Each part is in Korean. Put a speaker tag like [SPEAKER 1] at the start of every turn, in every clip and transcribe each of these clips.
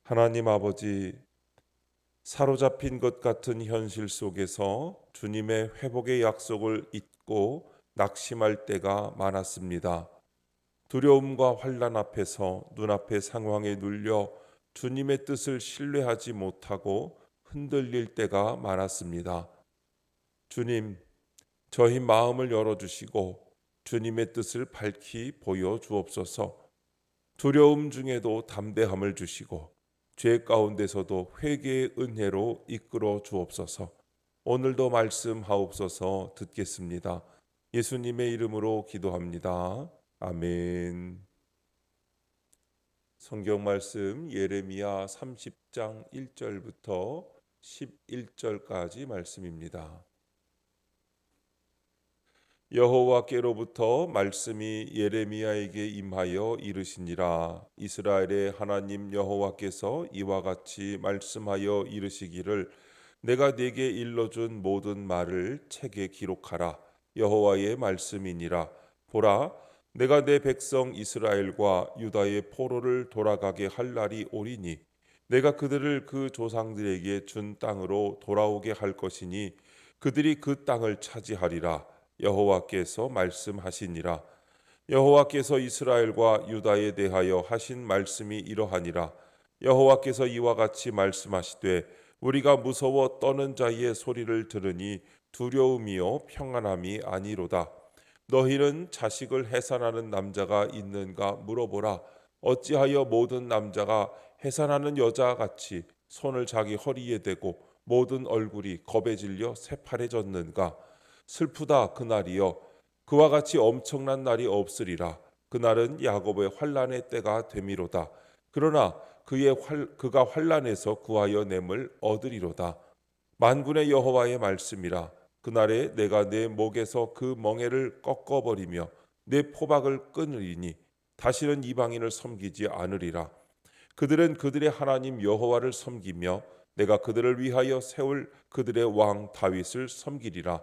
[SPEAKER 1] 하나님 아버지, 사로잡힌 것 같은 현실 속에서 주님의 회복의 약속을 잊고 낙심할 때가 많았습니다. 두려움과 환난 앞에서 눈앞의 상황에 눌려 주님의 뜻을 신뢰하지 못하고 흔들릴 때가 많았습니다. 주님, 저희 마음을 열어주시고 주님의 뜻을 밝히 보여주옵소서. 두려움 중에도 담대함을 주시고 죄 가운데서도 회개의 은혜로 이끌어 주옵소서. 오늘도 말씀하옵소서. 듣겠습니다. 예수님의 이름으로 기도합니다. 아멘. 성경 말씀 예레미야 30장 1절부터 11절까지 말씀입니다. 여호와께로부터 말씀이 예레미야에게 임하여 이르시니라. 이스라엘의 하나님 여호와께서 이와 같이 말씀하여 이르시기를 내가 네게 일러준 모든 말을 책에 기록하라. 여호와의 말씀이니라. 보라, 내가 내 백성 이스라엘과 유다의 포로를 돌아가게 할 날이 오리니 내가 그들을 그 조상들에게 준 땅으로 돌아오게 할 것이니 그들이 그 땅을 차지하리라. 여호와께서 말씀하시니라. 여호와께서 이스라엘과 유다에 대하여 하신 말씀이 이러하니라. 여호와께서 이와 같이 말씀하시되 우리가 무서워 떠는 자의 소리를 들으니 두려움이요 평안함이 아니로다. 너희는 자식을 해산하는 남자가 있는가 물어보라. 어찌하여 모든 남자가 해산하는 여자같이 손을 자기 허리에 대고 모든 얼굴이 겁에 질려 새파래졌는가. 슬프다 그날이여. 그와 같이 엄청난 날이 없으리라. 그날은 야곱의 환난의 때가 되미로다. 그러나 그가 환난에서 구하여 냄을 얻으리로다. 만군의 여호와의 말씀이라. 그날에 내가 내 목에서 그 멍에를 꺾어버리며 내 포박을 끊으리니 다시는 이방인을 섬기지 않으리라. 그들은 그들의 하나님 여호와를 섬기며 내가 그들을 위하여 세울 그들의 왕 다윗을 섬기리라.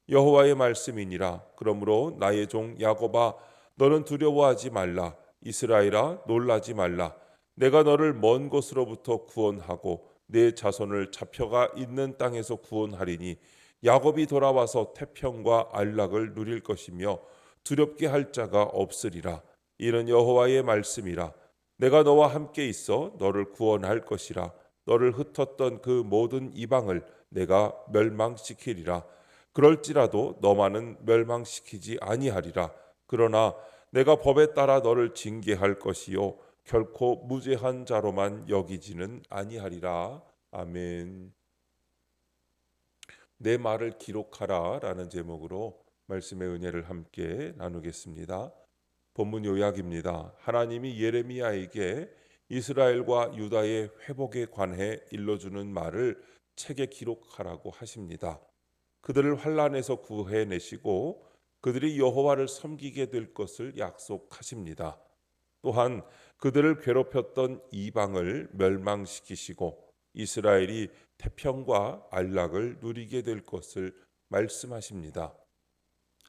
[SPEAKER 1] 여호와의 말씀이니라. 그러므로 나의 종 야곱아, 너는 두려워하지 말라. 이스라엘아, 놀라지 말라. 내가 너를 먼 곳으로부터 구원하고 내 자손을 잡혀가 있는 땅에서 구원하리니 야곱이 돌아와서 태평과 안락을 누릴 것이며 두렵게 할 자가 없으리라. 이는 여호와의 말씀이라. 내가 너와 함께 있어 너를 구원할 것이라. 너를 흩었던 그 모든 이방을 내가 멸망시키리라. 그럴지라도 너만은 멸망시키지 아니하리라. 그러나 내가 법에 따라 너를 징계할 것이요 결코 무죄한 자로만 여기지는 아니하리라. 아멘. 내 말을 기록하라 라는 제목으로 말씀의 은혜를 함께 나누겠습니다. 본문 요약입니다. 하나님이 예레미야에게 이스라엘과 유다의 회복에 관해 일러주는 말을 책에 기록하라고 하십니다. 그들을 환난에서 구해내시고 그들이 여호와를 섬기게 될 것을 약속하십니다. 또한 그들을 괴롭혔던 이방을 멸망시키시고 이스라엘이 태평과 안락을 누리게 될 것을 말씀하십니다.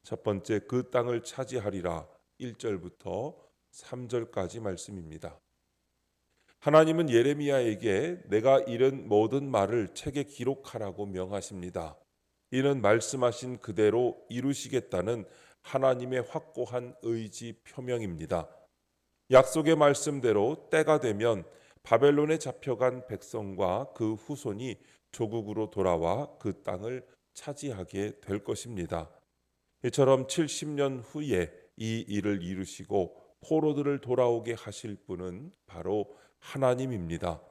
[SPEAKER 1] 첫 번째, 그 땅을 차지하리라. 1절부터 3절까지 말씀입니다. 하나님은 예레미야에게 내가 이른 모든 말을 책에 기록하라고 명하십니다. 이는 말씀하신 그대로 이루시겠다는 하나님의 확고한 의지 표명입니다. 약속의 말씀대로 때가 되면 바벨론에 잡혀간 백성과 그 후손이 조국으로 돌아와 그 땅을 차지하게 될 것입니다. 이처럼 70년 후에 이 일을 이루시고 포로들을 돌아오게 하실 분은 바로 하나님입니다.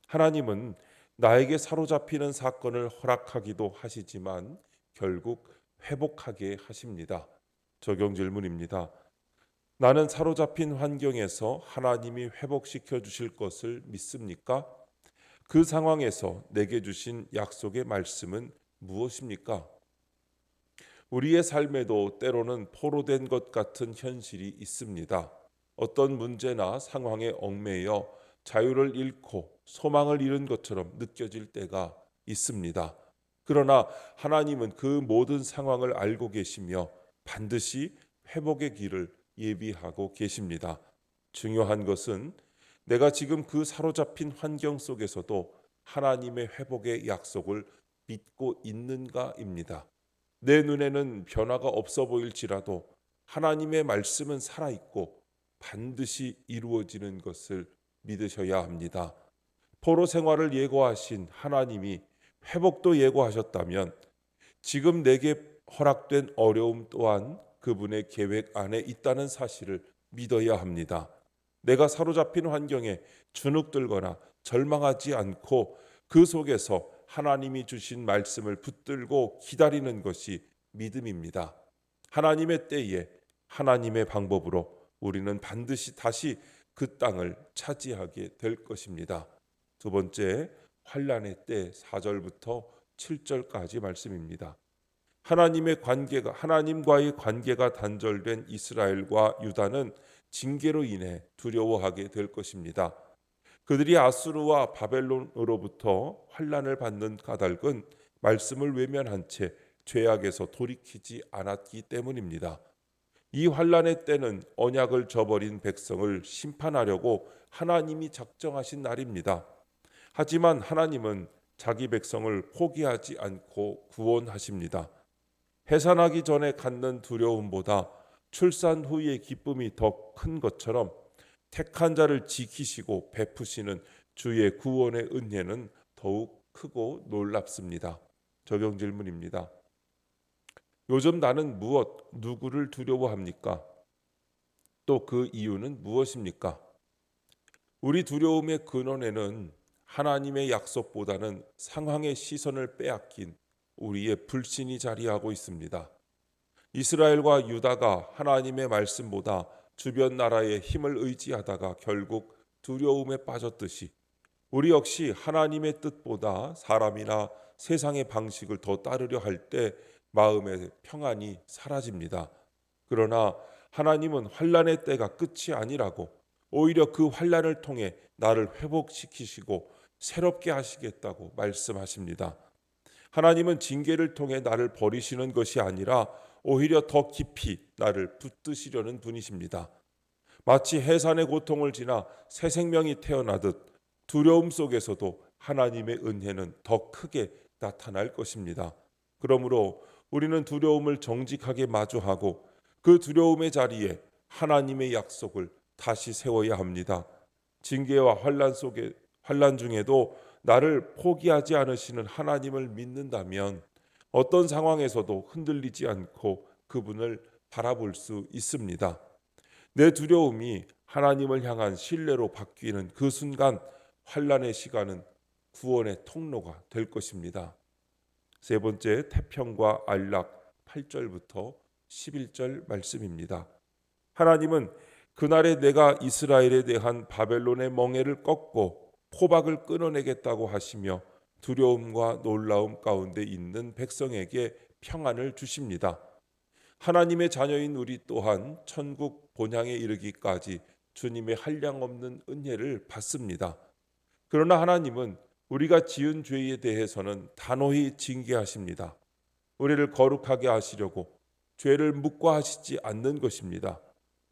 [SPEAKER 1] 하나님은 나에게 사로잡히는 사건을 허락하기도 하시지만 결국 회복하게 하십니다. 적용 질문입니다. 나는 사로잡힌 환경에서 하나님이 회복시켜 주실 것을 믿습니까? 그 상황에서 내게 주신 약속의 말씀은 무엇입니까? 우리의 삶에도 때로는 포로된 것 같은 현실이 있습니다. 어떤 문제나 상황에 얽매여 자유를 잃고 소망을 잃은 것처럼 느껴질 때가 있습니다. 그러나 하나님은 그 모든 상황을 알고 계시며 반드시 회복의 길을 예비하고 계십니다. 중요한 것은 내가 지금 그 사로잡힌 환경 속에서도 하나님의 회복의 약속을 믿고 있는가입니다. 내 눈에는 변화가 없어 보일지라도 하나님의 말씀은 살아있고 반드시 이루어지는 것을 믿으셔야 합니다. 포로 생활을 예고하신 하나님이 회복도 예고하셨다면 지금 내게 허락된 어려움 또한 그분의 계획 안에 있다는 사실을 믿어야 합니다. 내가 사로잡힌 환경에 주눅들거나 절망하지 않고 그 속에서 하나님이 주신 말씀을 붙들고 기다리는 것이 믿음입니다. 하나님의 때에 하나님의 방법으로 우리는 반드시 다시 그 땅을 차지하게 될 것입니다. 두 번째, 환난의 때 4절부터 7절까지 말씀입니다. 하나님과의 관계가 단절된 이스라엘과 유다는 징계로 인해 두려워하게 될 것입니다. 그들이 아수르와 바벨론으로부터 환난을 받는 까닭은 말씀을 외면한 채 죄악에서 돌이키지 않았기 때문입니다. 이 환난의 때는 언약을 저버린 백성을 심판하려고 하나님이 작정하신 날입니다. 하지만 하나님은 자기 백성을 포기하지 않고 구원하십니다. 해산하기 전에 갖는 두려움보다 출산 후의 기쁨이 더 큰 것처럼 택한 자를 지키시고 베푸시는 주의 구원의 은혜는 더욱 크고 놀랍습니다. 적용 질문입니다. 요즘 나는 누구를 두려워합니까? 또 그 이유는 무엇입니까? 우리 두려움의 근원에는 하나님의 약속보다는 상황의 시선을 빼앗긴 우리의 불신이 자리하고 있습니다. 이스라엘과 유다가 하나님의 말씀보다 주변 나라의 힘을 의지하다가 결국 두려움에 빠졌듯이 우리 역시 하나님의 뜻보다 사람이나 세상의 방식을 더 따르려 할 때 마음의 평안이 사라집니다. 그러나 하나님은 환난의 때가 끝이 아니라고 오히려 그 환난을 통해 나를 회복시키시고 새롭게 하시겠다고 말씀하십니다. 하나님은 징계를 통해 나를 버리시는 것이 아니라 오히려 더 깊이 나를 붙드시려는 분이십니다. 마치 해산의 고통을 지나 새 생명이 태어나듯 두려움 속에서도 하나님의 은혜는 더 크게 나타날 것입니다. 그러므로 우리는 두려움을 정직하게 마주하고 그 두려움의 자리에 하나님의 약속을 다시 세워야 합니다. 징계와 환난 중에도 나를 포기하지 않으시는 하나님을 믿는다면 어떤 상황에서도 흔들리지 않고 그분을 바라볼 수 있습니다. 내 두려움이 하나님을 향한 신뢰로 바뀌는 그 순간 환난의 시간은 구원의 통로가 될 것입니다. 세 번째, 태평과 안락 8절부터 11절 말씀입니다. 하나님은 그날에 내가 이스라엘에 대한 바벨론의 멍에를 꺾고 포박을 끊어내겠다고 하시며 두려움과 놀라움 가운데 있는 백성에게 평안을 주십니다. 하나님의 자녀인 우리 또한 천국 본향에 이르기까지 주님의 한량없는 은혜를 받습니다. 그러나 하나님은 우리가 지은 죄에 대해서는 단호히 징계하십니다. 우리를 거룩하게 하시려고 죄를 묵과하시지 않는 것입니다.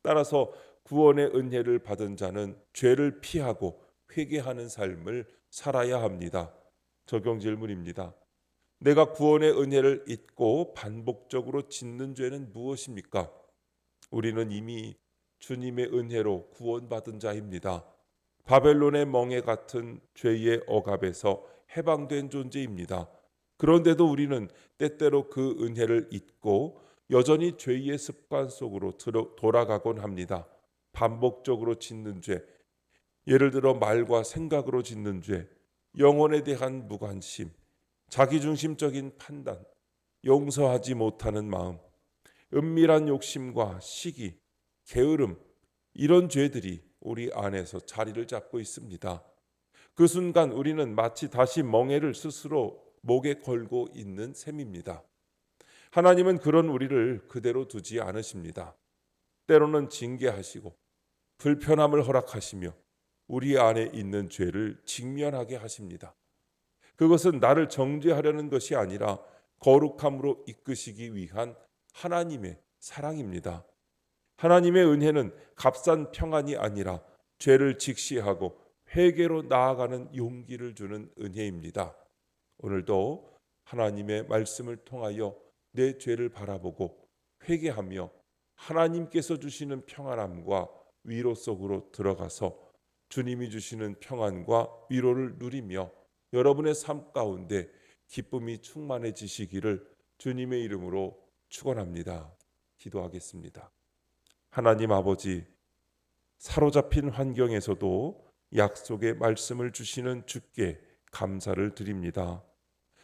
[SPEAKER 1] 따라서 구원의 은혜를 받은 자는 죄를 피하고 회개하는 삶을 살아야 합니다. 적용 질문입니다. 내가 구원의 은혜를 잊고 반복적으로 짓는 죄는 무엇입니까? 우리는 이미 주님의 은혜로 구원받은 자입니다. 바벨론의 멍에 같은 죄의 억압에서 해방된 존재입니다. 그런데도 우리는 때때로 그 은혜를 잊고 여전히 죄의 습관 속으로 돌아가곤 합니다. 반복적으로 짓는 죄, 예를 들어 말과 생각으로 짓는 죄, 영혼에 대한 무관심, 자기중심적인 판단, 용서하지 못하는 마음, 은밀한 욕심과 시기, 게으름, 이런 죄들이 우리 안에서 자리를 잡고 있습니다. 그 순간 우리는 마치 다시 멍에를 스스로 목에 걸고 있는 셈입니다. 하나님은 그런 우리를 그대로 두지 않으십니다. 때로는 징계하시고 불편함을 허락하시며 우리 안에 있는 죄를 직면하게 하십니다. 그것은 나를 정죄하려는 것이 아니라 거룩함으로 이끄시기 위한 하나님의 사랑입니다. 하나님의 은혜는 값싼 평안이 아니라 죄를 직시하고 회개로 나아가는 용기를 주는 은혜입니다. 오늘도 하나님의 말씀을 통하여 내 죄를 바라보고 회개하며 하나님께서 주시는 평안함과 위로 속으로 들어가서 주님이 주시는 평안과 위로를 누리며 여러분의 삶 가운데 기쁨이 충만해지시기를 주님의 이름으로 축원합니다. 기도하겠습니다. 하나님 아버지, 사로잡힌 환경에서도 약속의 말씀을 주시는 주께 감사를 드립니다.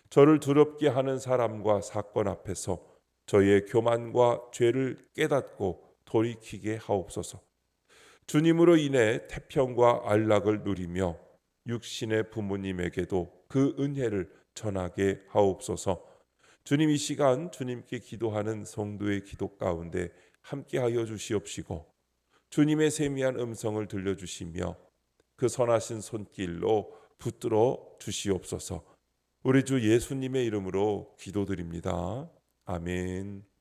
[SPEAKER 1] 저를 두렵게 하는 사람과 사건 앞에서 저의 교만과 죄를 깨닫고 돌이키게 하옵소서. 주님으로 인해 태평과 안락을 누리며 육신의 부모님에게도 그 은혜를 전하게 하옵소서. 주님, 이 시간 주님께 기도하는 성도의 기도 가운데 함께하여 주시옵시고 주님의 세미한 음성을 들려주시며 그 선하신 손길로 붙들어 주시옵소서. 우리 주 예수님의 이름으로 기도드립니다. 아멘.